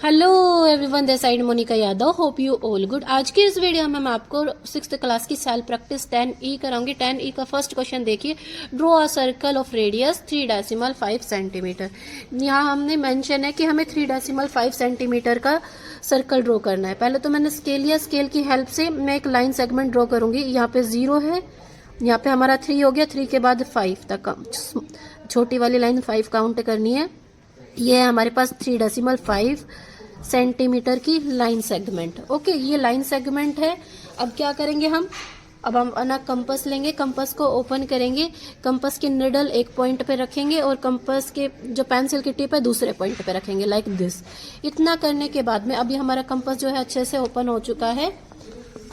Hello everyone, this side Monika Yadav. Hope you all good. आज की इस वीडियो में मैं आपको 6th क्लास की सेल्फ प्रैक्टिस 10E कराऊंगी। 10E का फर्स्ट क्वेश्चन देखिए, draw a circle of radius 3.5 centimetre. यहाँ हमने मेंशन है कि हमें 3.5 सेंटीमीटर का सर्कल ड्रॉ करना है। पहले तो मैंने स्केल लिया, स्केल की हेल्प से मैं एक लाइन सेगमेंट ड्रॉ करूंगी। यहाँ पे 0 है, यहाँ पे हमारा 3 हो गया, 3 के बाद 5 तक छोटी वाली लाइन 5 काउंट करनी है। ये है हमारे पास 3.5 सेंटीमीटर की लाइन सेगमेंट। ओके, ये लाइन सेगमेंट है। अब क्या करेंगे हम ना कंपास लेंगे, कंपास को ओपन करेंगे, कंपास की निडल एक पॉइंट पे रखेंगे और कंपास के जो पेंसिल की टिप है दूसरे पॉइंट पे रखेंगे, लाइक दिस। इतना करने के बाद में अभी हमारा कंपास जो है अच्छे से ओपन हो चुका है।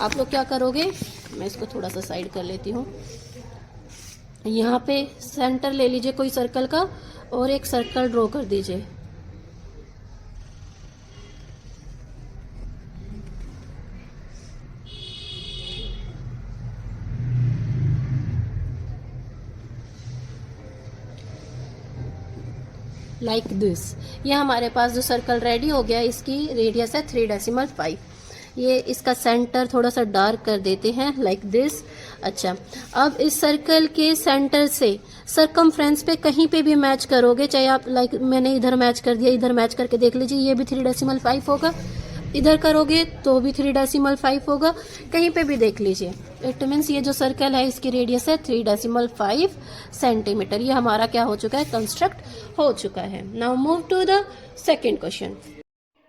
आप लोग क्या करोगे, मैं इसको थोड़ा सा साइड कर लेती हूँ। यहाँ पे सेंटर ले लीजिए कोई सर्कल का और एक सर्कल ड्रॉ कर दीजिए। Like this. ये हमारे पास जो सर्कल रेडी हो गया, इसकी रेडियस है 3.5। ये इसका सेंटर थोड़ा सा डार्क कर देते हैं, लाइक दिस। अच्छा, अब इस सर्कल के सेंटर से सरकमफ्रेंस पे कहीं पे भी मैच करोगे, चाहे आप लाइक मैंने इधर मैच कर दिया, इधर मैच करके देख लीजिए, ये भी 3.5 होगा। इधर करोगे तो भी 3.5 होगा, कहीं पे भी देख लीजिए। इट मीन्स ये जो सर्कल है इसकी रेडियस है 3.5 सेंटीमीटर। ये हमारा क्या हो चुका है, कंस्ट्रक्ट हो चुका है। Now move to the second question.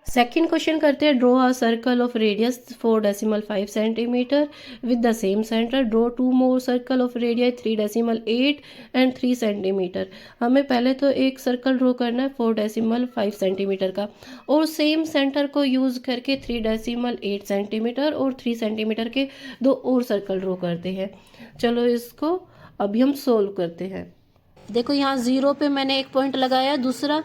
Second question करते हैं, draw a circle of radius 4.5 centimetre with the same centre. Draw 2 more circle of radius 3.8 and 3 centimetre. हमें पहले तो एक सर्कल ड्रॉ करना है 4.5 सेंटीमीटर का, और सेम सेंटर को यूज करके 3.8 सेंटीमीटर और 3 सेंटीमीटर के 2 और सर्कल ड्रॉ करते हैं। चलो इसको अभी हम सोल्व करते हैं। देखो यहाँ 0 पे मैंने एक पॉइंट लगाया, दूसरा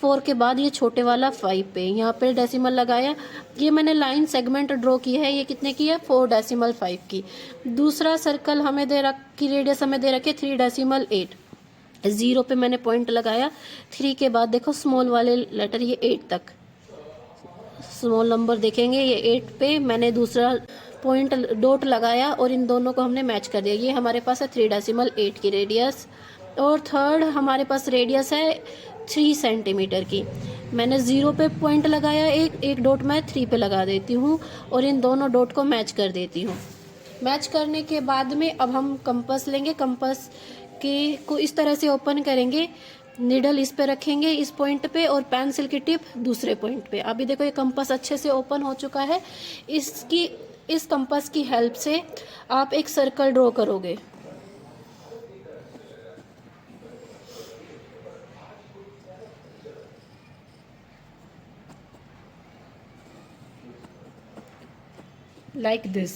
4 के बाद ये छोटे वाला 5 पे, यहाँ पे डेसिमल लगाया। ये मैंने लाइन सेगमेंट ड्रॉ की है, ये कितने की है, 4.5 की। दूसरा सर्कल हमें दे रखी, रेडियस हमें दे रखी 3.8। 0 पे मैंने पॉइंट लगाया, 3 के बाद देखो स्मॉल वाले लेटर ये 8 तक स्मॉल नंबर देखेंगे, ये 8 पे मैंने दूसरा पॉइंट डॉट लगाया और इन दोनों को हमने मैच कर दिया। ये हमारे पास है 3.8 की रेडियस। और थर्ड हमारे पास रेडियस है 3 सेंटीमीटर की। मैंने 0 पे पॉइंट लगाया, एक डॉट मैं 3 पे लगा देती हूँ और इन दोनों डॉट को मैच कर देती हूँ। मैच करने के बाद में अब हम कंपास लेंगे, कंपास के को इस तरह से ओपन करेंगे, निडल इस पे रखेंगे इस पॉइंट पे और पेंसिल की टिप दूसरे पॉइंट पे। अभी देखो ये कंपास अच्छे से ओपन हो चुका है। इस कंपास की हेल्प से आप एक सर्कल ड्रॉ करोगे। Like this.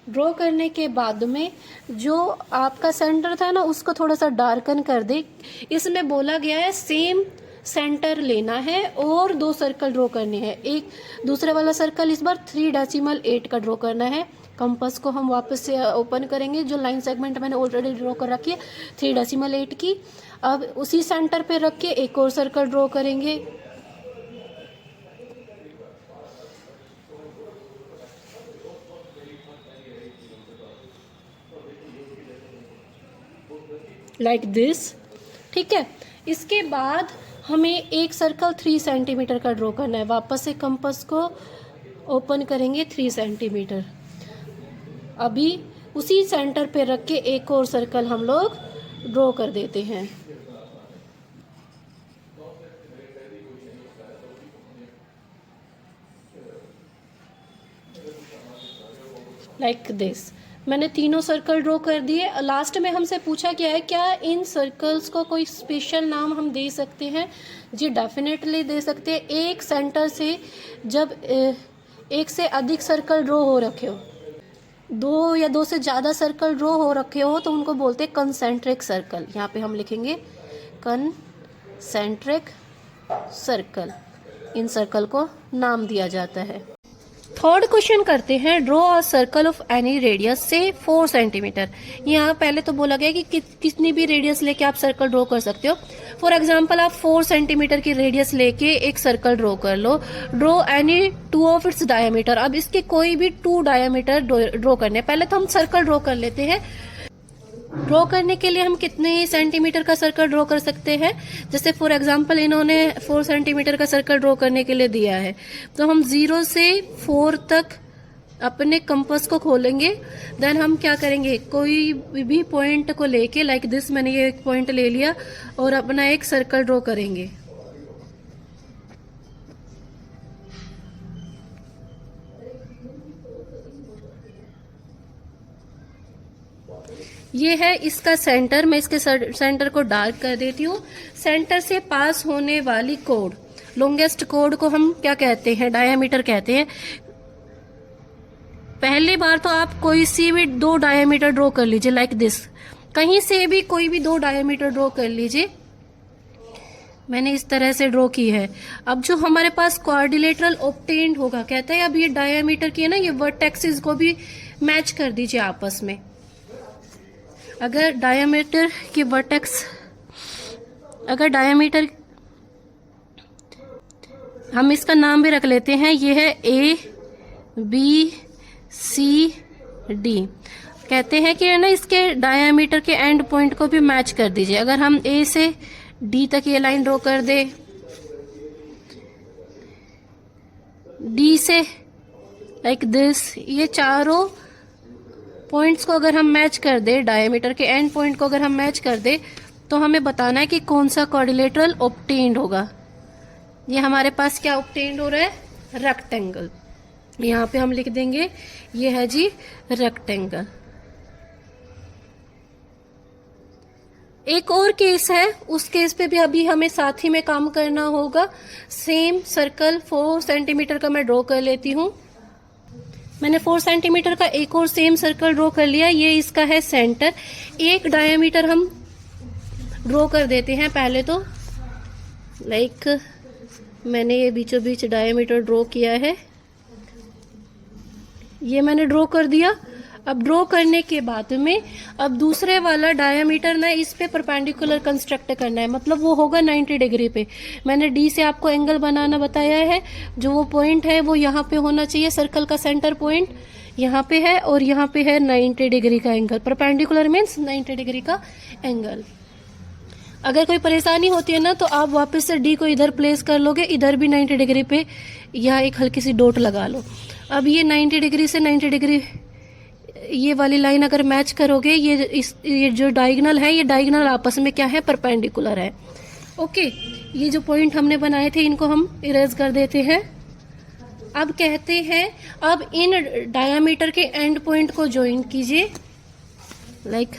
ड्रॉ करने के बाद में जो आपका सेंटर था ना, उसको थोड़ा सा डार्कन कर दे। इसमें बोला गया है सेम सेंटर लेना है और 2 सर्कल ड्रॉ करने हैं। एक दूसरे वाला सर्कल इस बार 3.8 का ड्रॉ करना है। कंपास को हम वापस से ओपन करेंगे, जो लाइन सेगमेंट मैंने ऑलरेडी ड्रॉ कर रखी है 3.8 की। अब उसी सेंटर पे रख के एक और सर्कल ड्रॉ करेंगे। लाइक दिस, ठीक है। इसके बाद हमें एक सर्कल 3 सेंटीमीटर का ड्रॉ करना है। वापस से कंपास को ओपन करेंगे 3 सेंटीमीटर। अभी उसी सेंटर पे रख के एक और सर्कल हम लोग ड्रॉ कर देते हैं। Like this. मैंने तीनों सर्कल ड्रॉ कर दिए। लास्ट में हमसे पूछा गया है क्या इन सर्कल्स को कोई स्पेशल नाम हम दे सकते हैं। जी डेफिनेटली दे सकते हैं। एक सेंटर से जब एक से अधिक सर्कल ड्रॉ हो रखे हो, 2 या 2 से ज़्यादा सर्कल ड्रॉ हो रखे हो, तो उनको बोलते हैं कंसेंट्रिक सर्कल। यहाँ पे हम लिखेंगे कंसेंट्रिक सर्कल। इन सर्कल को नाम दिया जाता है। थर्ड क्वेश्चन करते हैं, draw a circle of any radius से 4 सेंटीमीटर। यहाँ पहले तो बोला गया कि कितनी भी रेडियस लेके आप सर्कल ड्रॉ कर सकते हो। फॉर एग्जांपल आप 4 सेंटीमीटर की रेडियस लेके एक सर्कल ड्रॉ कर लो। Draw any 2 of its diameter. अब इसके कोई भी 2 डायमीटर ड्रॉ करने, पहले तो हम सर्कल ड्रॉ कर लेते हैं। ड्रॉ करने के लिए हम कितने सेंटीमीटर का सर्कल ड्रॉ कर सकते हैं, जैसे फॉर एग्जांपल इन्होंने 4 सेंटीमीटर का सर्कल ड्रॉ करने के लिए दिया है, तो हम 0 से 4 तक अपने कंपास को खोलेंगे। देन हम क्या करेंगे, कोई भी पॉइंट को लेके लाइक दिस, मैंने ये एक पॉइंट ले लिया और अपना एक सर्कल ड्रॉ करेंगे। ये है इसका सेंटर, मैं इसके सेंटर को डार्क कर देती हूँ। सेंटर से पास होने वाली कोड, लॉन्गेस्ट कोड को हम क्या कहते हैं, डायमीटर कहते हैं। पहली बार तो आप कोई सी भी 2 डायमीटर ड्रॉ कर लीजिए लाइक दिस, कहीं से भी कोई भी 2 डायमीटर ड्रॉ कर लीजिए। मैंने इस तरह से ड्रॉ की है। अब जो हमारे पास क्वाड्रिलेटरल ऑब्टेन्ड होगा, कहते हैं अब ये डायमीटर की है ना, ये वर्टेक्सेस को भी मैच कर दीजिए आपस में। अगर डायमीटर की वर्टेक्स, अगर डायमीटर, हम इसका नाम भी रख लेते हैं, ये है ABCD। कहते हैं कि है ना, इसके डायमीटर के एंड पॉइंट को भी मैच कर दीजिए। अगर हम A से D तक ये लाइन ड्रॉ कर दे, D से लाइक दिस, ये चारों पॉइंट्स को अगर हम मैच कर दे, डायमीटर के एंड पॉइंट को अगर हम मैच कर दे, तो हमें बताना है कि कौन सा क्वाड्रिलेटरल ऑब्टेन्ड होगा। ये हमारे पास क्या ऑब्टेन्ड हो रहा है, रेक्टेंगल। यहाँ पे हम लिख देंगे ये है जी रेक्टेंगल। एक और केस है, उस केस पे भी अभी हमें साथ ही में काम करना होगा। सेम सर्कल 4 सेंटीमीटर का मैं ड्रॉ कर लेती हूँ। मैंने 4 सेंटीमीटर का एक और सेम सर्कल ड्रॉ कर लिया। ये इसका है सेंटर। एक डायमीटर हम ड्रॉ कर देते हैं पहले तो, लाइक मैंने ये बीचों बीच डायमीटर ड्रॉ किया है, ये मैंने ड्रॉ कर दिया। अब ड्रॉ करने के बाद में अब दूसरे वाला डायमीटर ना इस पे परपेंडिकुलर कंस्ट्रक्ट करना है, मतलब वो होगा 90 डिग्री पे। मैंने डी से आपको एंगल बनाना बताया है, जो वो पॉइंट है वो यहाँ पे होना चाहिए। सर्कल का सेंटर पॉइंट यहाँ पे है और यहाँ पे है 90 डिग्री का एंगल। परपेंडिकुलर मीन्स 90 डिग्री का एंगल। अगर कोई परेशानी होती है ना, तो आप वापस से डी को इधर प्लेस कर लोगे, इधर भी 90 डिग्री पे यहाँ एक हल्की सी डॉट लगा लो। अब ये 90 डिग्री से 90 डिग्री ये वाली लाइन अगर मैच करोगे, ये जो डायगोनल है, ये डायगोनल आपस में क्या है, परपेंडिकुलर है। ओके, ये जो पॉइंट हमने बनाए थे इनको हम इरेज कर देते हैं। अब कहते हैं अब इन डायमीटर के एंड पॉइंट को ज्वाइन कीजिए। लाइक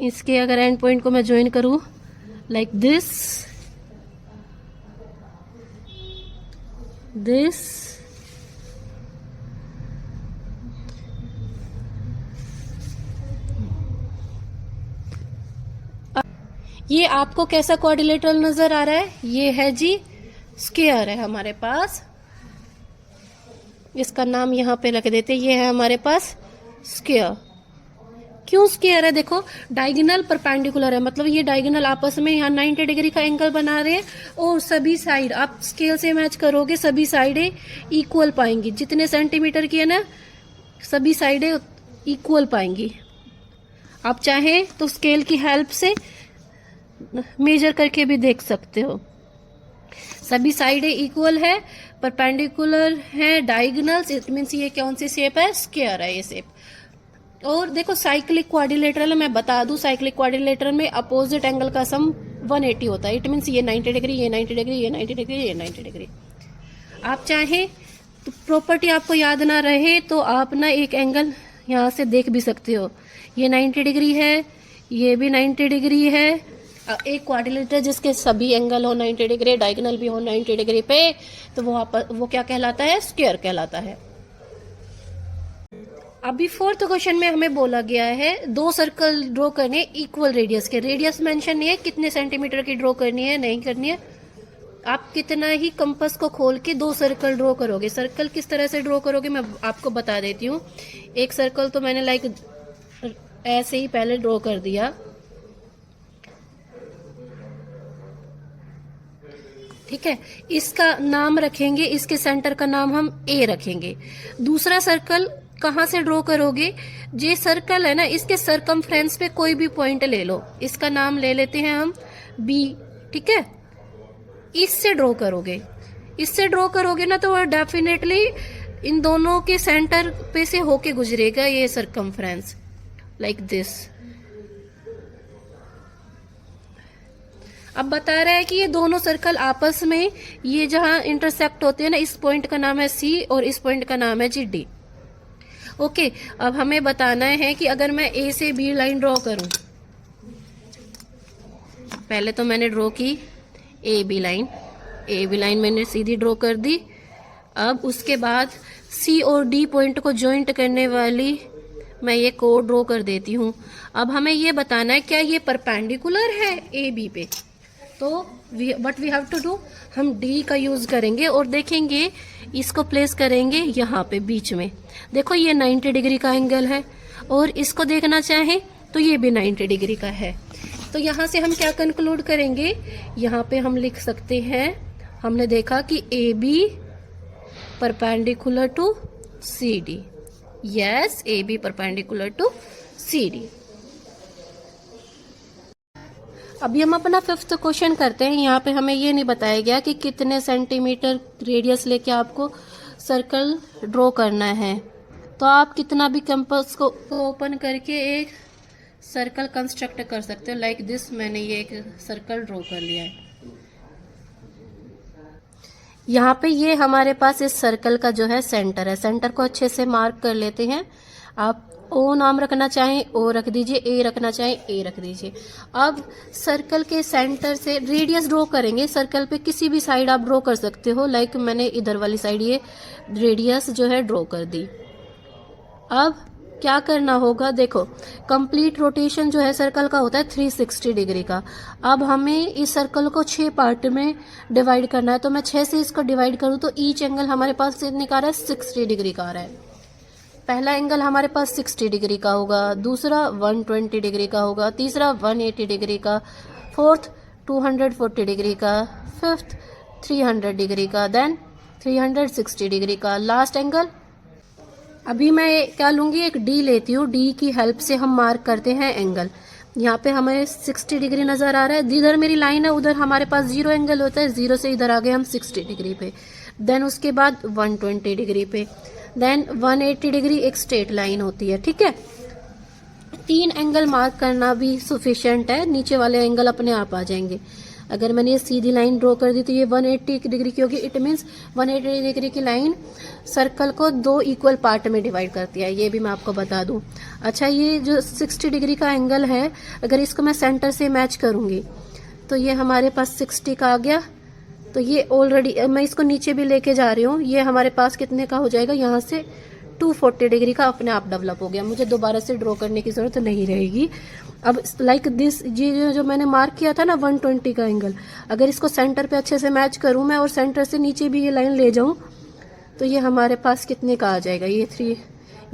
इसके अगर एंड पॉइंट को मैं ज्वाइन करूं लाइक दिस, ये आपको कैसा क्वाड्रिलेटरल नजर आ रहा है, ये है जी स्क्वायर है हमारे पास। इसका नाम यहाँ पे रख देते हैं, ये है हमारे पास स्क्वायर। क्यों स्क्वायर है, देखो डायगोनल परपेंडिकुलर है, मतलब ये डायगोनल आपस में यहाँ 90 डिग्री का एंगल बना रहे हैं और सभी साइड आप स्केल से मैच करोगे, सभी साइडें इक्वल पाएंगी। जितने सेंटीमीटर की है ना, सभी साइडें इक्वल पाएंगी। आप चाहें तो स्केल की हेल्प से मेजर करके भी देख सकते हो। सभी साइडें इक्वल है, परपेंडिकुलर है, डायगोनल्स, इट मींस ये कौन सी शेप है, स्क्वायर है ये शेप। और देखो साइक्लिक क्वाड्रिलेटरल मैं बता दूं, साइक्लिक क्वाड्रिलेटरल में अपोजिट एंगल का सम 180 होता है। इट मींस ये 90 डिग्री, ये 90 डिग्री, ये 90 डिग्री, ये 90 डिग्री। आप चाहें तो प्रॉपर्टी आपको याद ना रहे तो आप ना एक एंगल यहाँ से देख भी सकते हो, ये 90 डिग्री है, ये भी 90 डिग्री है। एक क्वाड्रिलेटरल जिसके सभी एंगल हो 90 डिग्री, डायगोनल भी हो 90 डिग्री पे, तो वो क्या कहलाता है, स्क्वायर कहलाता है। अभी फोर्थ क्वेश्चन में हमें बोला गया है 2 सर्कल ड्रॉ करने इक्वल रेडियस के। रेडियस मेंशन नहीं है, कितने सेंटीमीटर की ड्रॉ करनी है, नहीं करनी है। आप कितना ही कंपास को खोल के 2 सर्कल ड्रॉ करोगे। सर्कल किस तरह से ड्रॉ करोगे मैं आपको बता देती हूँ। एक सर्कल तो मैंने लाइक ऐसे ही पहले ड्रॉ कर दिया, ठीक है। इसका नाम रखेंगे, इसके सेंटर का नाम हम ए रखेंगे। दूसरा सर्कल कहाँ से ड्रॉ करोगे, जे सर्कल है ना इसके सरकमफ्रेंस पे कोई भी पॉइंट ले लो, इसका नाम ले लेते हैं हम बी, ठीक है। इससे ड्रॉ करोगे, इससे ड्रॉ करोगे ना तो डेफिनेटली इन दोनों के सेंटर पे से होके गुजरेगा ये सरकमफ्रेंस, लाइक दिस। अब बता रहा है कि ये दोनों सर्कल आपस में ये जहां इंटरसेक्ट होते हैं ना, इस पॉइंट का नाम है सी और इस पॉइंट का नाम है जी डी। ओके, अब हमें बताना है कि अगर मैं ए से बी लाइन ड्रॉ करूं, पहले तो मैंने ड्रॉ की ए बी लाइन मैंने सीधी ड्रॉ कर दी। अब उसके बाद सी और डी पॉइंट को ज्वाइंट करने वाली मैं ये कोड ड्रॉ कर देती हूँ। अब हमें ये बताना है क्या ये परपेंडिकुलर है ए बी पे, तो what we have to do, हम डी का यूज करेंगे और देखेंगे इसको प्लेस करेंगे यहाँ पे बीच में। देखो ये 90 डिग्री का एंगल है और इसको देखना चाहें तो ये भी 90 डिग्री का है। तो यहाँ से हम क्या कंक्लूड करेंगे, यहाँ पे हम लिख सकते हैं, हमने देखा कि A B perpendicular to C D. Yes, A B perpendicular to C D. अभी हम अपना 5th क्वेश्चन करते हैं। यहाँ पे हमें ये नहीं बताया गया कि कितने सेंटीमीटर रेडियस लेके आपको सर्कल ड्रॉ करना है। तो आप कितना भी कंपास को ओपन करके एक सर्कल कंस्ट्रक्ट कर सकते हो, लाइक दिस। मैंने ये एक सर्कल ड्रॉ कर लिया है। यहाँ पे ये हमारे पास इस सर्कल का जो है सेंटर है, सेंटर को अच्छे से मार्क कर लेते हैं। आप ओ नाम रखना चाहें ओ रख दीजिए, ए रखना चाहें ए रख दीजिए। अब सर्कल के सेंटर से रेडियस ड्रॉ करेंगे। सर्कल पे किसी भी साइड आप ड्रॉ कर सकते हो, लाइक मैंने इधर वाली साइड ये रेडियस जो है ड्रॉ कर दी। अब क्या करना होगा, देखो कंप्लीट रोटेशन जो है सर्कल का होता है 360 डिग्री का। अब हमें इस सर्कल को 6 पार्ट में डिवाइड करना है। तो मैं 6 से इसको डिवाइड करूँ तो ईच एंगल हमारे पास कितने का आ रहा है, 60 डिग्री का आ रहा है। पहला एंगल हमारे पास 60 डिग्री का होगा, दूसरा 120 डिग्री का होगा, तीसरा 180 डिग्री का, फोर्थ 240 डिग्री का, फिफ्थ 300 डिग्री का, देन 360 डिग्री का लास्ट एंगल। अभी मैं क्या लूंगी, एक डी लेती हूँ। डी की हेल्प से हम मार्क करते हैं एंगल। यहाँ पे हमें 60 डिग्री नजर आ रहा है। जिधर मेरी लाइन है उधर हमारे पास 0 एंगल होता है, 0 से इधर आ गए हम 60 डिग्री पे। देन उसके बाद 120 डिग्री पे, देन 180 डिग्री एक स्ट्रेट लाइन होती है, ठीक है। 3 एंगल मार्क करना भी सफिशिएंट है, नीचे वाले एंगल अपने आप आ जाएंगे। अगर मैंने ये सीधी लाइन ड्रॉ कर दी तो ये 180 डिग्री की होगी। इट मीन्स 180 डिग्री की लाइन सर्कल को 2 इक्वल पार्ट में डिवाइड करती है, ये भी मैं आपको बता दूं। अच्छा, ये जो 60 डिग्री का एंगल है, अगर इसको मैं सेंटर से मैच करूंगी तो ये हमारे पास 60 का आ गया। तो ये ऑलरेडी मैं इसको नीचे भी लेके जा रही हूँ, ये हमारे पास कितने का हो जाएगा, यहाँ से 240 डिग्री का अपने आप डेवलप हो गया। मुझे दोबारा से ड्रॉ करने की जरूरत नहीं रहेगी। अब लाइक दिस, ये जो मैंने मार्क किया था ना 120 का एंगल, अगर इसको सेंटर पे अच्छे से मैच करूं मैं और सेंटर से नीचे भी ये लाइन ले जाऊं तो ये हमारे पास कितने का आ जाएगा, ये 3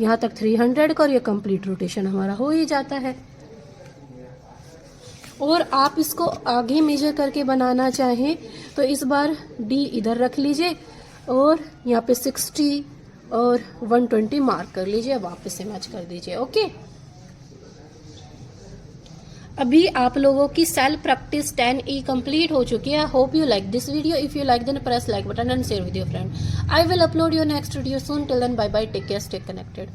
यहाँ तक 300 का, और ये कंप्लीट रोटेशन हमारा हो ही जाता है। और आप इसको आगे मेजर करके बनाना चाहें तो इस बार डी इधर रख लीजिए और यहाँ पे 60 और 120 मार्क कर लीजिए, वापस से मैच कर दीजिए। ओके, अभी आप लोगों की सेल्फ प्रैक्टिस 10E कंप्लीट हो चुकी है। Hope you like this video. If you like then press like button and share with your friend. I will upload your next video soon. Till then bye bye, take care, stay connected.